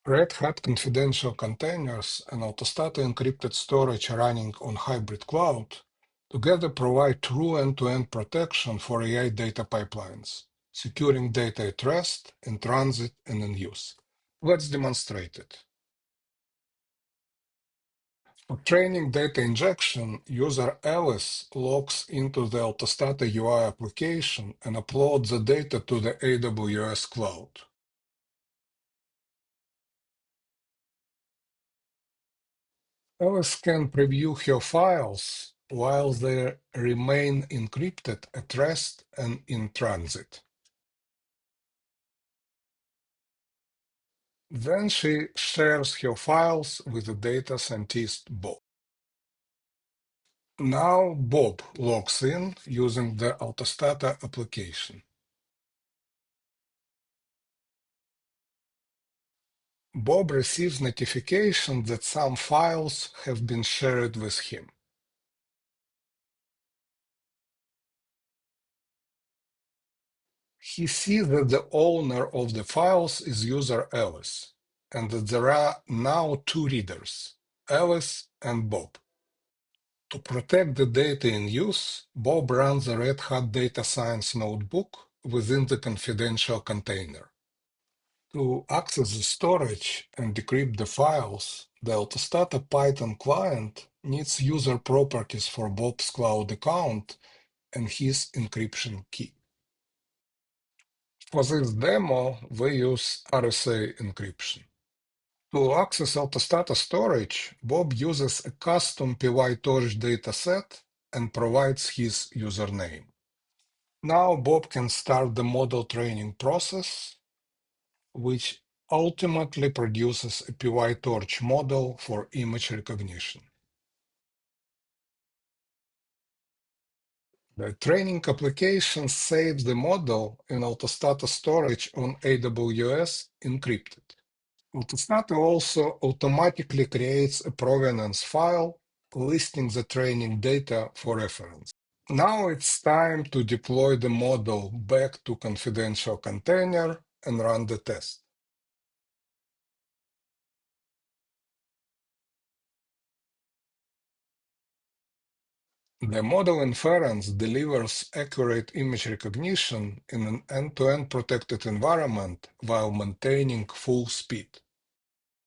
Red Hat confidential containers and Autostata encrypted storage running on hybrid cloud together provide true end-to-end protection for AI data pipelines, securing data at rest, in transit, and in use. Let's demonstrate it. For training data injection, user Alice logs into the Autostata UI application and uploads the data to the AWS cloud. Alice can preview her files while they remain encrypted at rest and in transit. Then she shares her files with the data scientist Bob. Now Bob logs in using the Autostata application. Bob receives notification that some files have been shared with him. He sees that the owner of the files is user Alice, and that there are now two readers, Alice and Bob. To protect the data in use, Bob runs a Red Hat Data Science notebook within the confidential container. To access the storage and decrypt the files, the Autostata Python client needs user properties for Bob's cloud account and his encryption key. For this demo, we use RSA encryption. To access Autostata storage, Bob uses a custom PyTorch dataset and provides his username. Now Bob can start the model training process, which ultimately produces a PyTorch model for image recognition. The training application saves the model in Autostata storage on AWS encrypted. Autostata also automatically creates a provenance file listing the training data for reference. Now it's time to deploy the model back to confidential container and run the test. The model inference delivers accurate image recognition in an end-to-end protected environment while maintaining full speed.